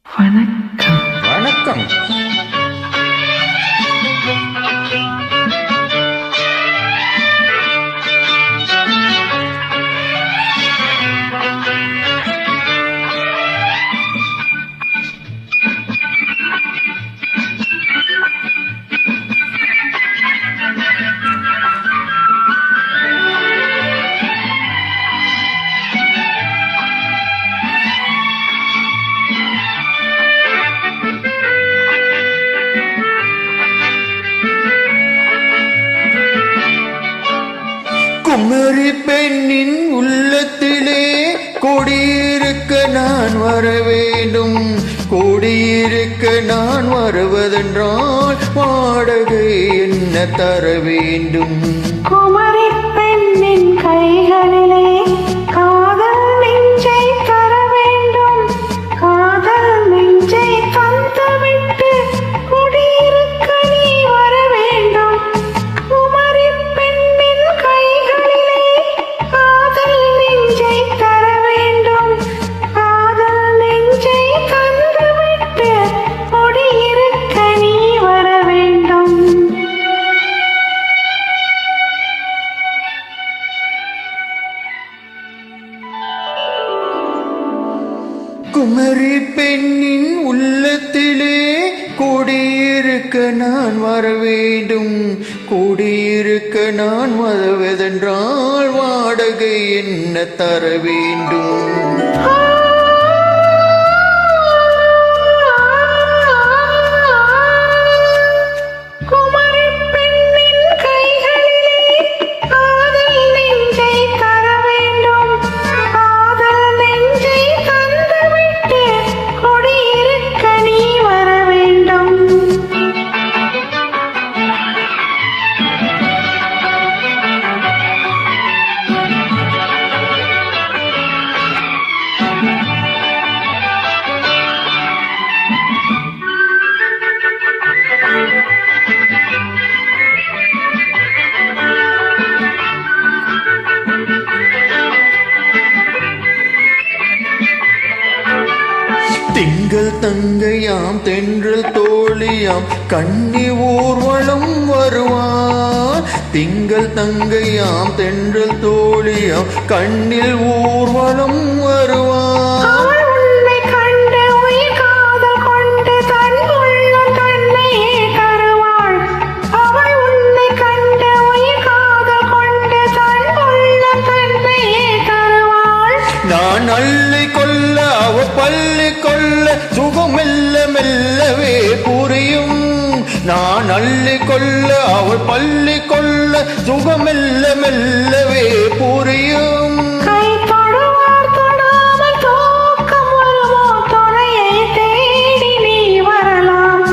வணக்கம். வணக்கம். குமரி பெண்ணின் உள்ளத்திலே கொடியிருக்க நான் வர வேண்டும். கொடியிருக்க நான் வருவதென்றால் வாடகை என்ன தர வேண்டும்? குமரி பெண்ணின் கைகளிலே காதல் நெஞ்சை தர வேண்டும். காதல் நெஞ்சை தந்துவிட்டு குடியிருக்க நீ வர வேண்டும். குமரி பெண்ணின் கைகளிலே காதல் நெஞ்சை தர வேண்டும். காதல் நெஞ்சை தந்துவிட்டு குடியிருக்க நீ வர வேண்டும். குமரி பெண்ணின் உள்ளத்திலே கொடியிருக்க நான் வர வேண்டும். கொடியிருக்க நான் வருவதென்றால் வாடகை என்ன தர வேண்டும்? குமரி பெண்ணின் கைகளிலே காதல் நெஞ்சை தர வேண்டும். காதல் நெஞ்சை தந்துவிட்டு குடியிருக்க நீ வர வேண்டும். திங்கள் தங்கையாம் தென்றல் தோழியாம் கன்னி ஊர்வலம் வருவார். திங்கள் தங்கையாம் தென்றல் தோழியாம் கண்ணில் ஊர்வலம் வருவார். அவள் உன்னை கண்டு உயிர் காதல் கொண்டு தன் உள்ளம் தன்னையே தருவாள். அவள் உன்னை கண்டு உயிர் காதல் கொண்டு தன் உள்ளம் தன்னையே தருவாள். நான் அள்ளி கொல்ல அவ பள்ளி கொல்ல சுகம் மெல்ல மெல்லவே புரியும். நான் அள்ளி கொல்ல அவள் பள்ளி கொல்ல சுகம் மெல்ல மெல்லவே புரியும். கை தொடுவார் தொடாமல் தூக்கம் வருமோ? துணையை தேடி நீ வரலாம்.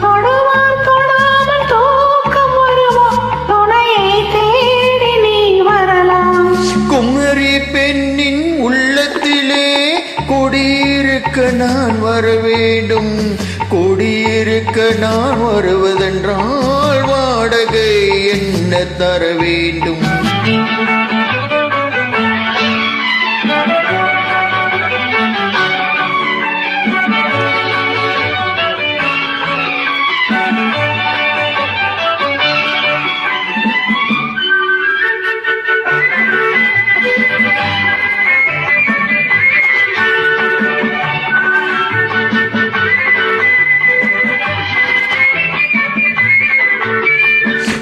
தொடுவார் தொடாமல் தூக்கம் வருமோ? துணையை தேடி நீ வரலாம். குமரி பெண்ணின் உள்ளத்திலே கொடியிருக்க நான் வர வேண்டும். கொடியிருக்க நான் வருவதென்றால் வாடகை என்ன தர வேண்டும்?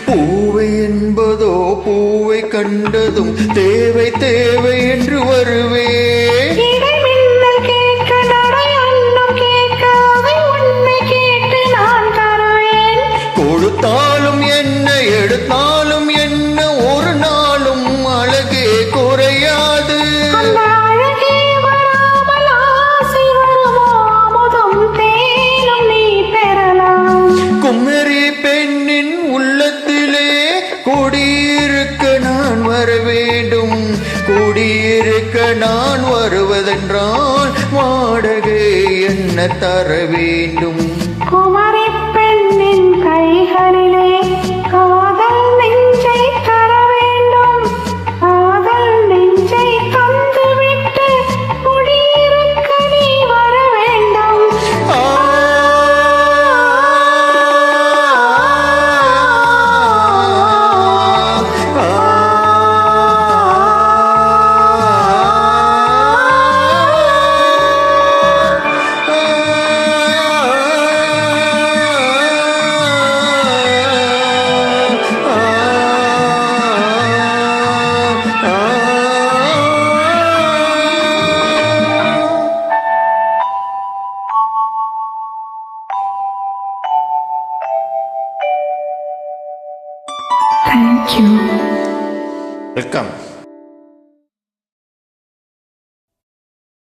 பூவை என்பதோ பூவை கண்டதும் தேவை தேவை என்று வருவேன். இடைமின்னல் கேட்க நடை அன்னம் கேட்க அதை உன்னை கேட்டு நான் தருவேன். கொடுத்தாலும் என்ன எடுத்தாலும் என்ன ஒரு நாளும் அழகே குறையாது. அந்த அழகே வராமல் ஆசை வருமோ? அமுதும் தேனும் நீ பெறலாம். குமரி பெண்ணின் உள்ளத்திலே கொடியிருக்க நான் வர வேண்டும். கொடியிருக்க நான் வருவதென்றால் வாடகை என்ன தர வேண்டும்? குமரி பெண்ணின் கைகளிலே காதல் நெஞ்சை தர வேண்டும். காதல் நெஞ்சை தந்துவிட்டு குடியிருக்க நீ வர வேண்டும். தேங்க்யூ. வெல்கம்.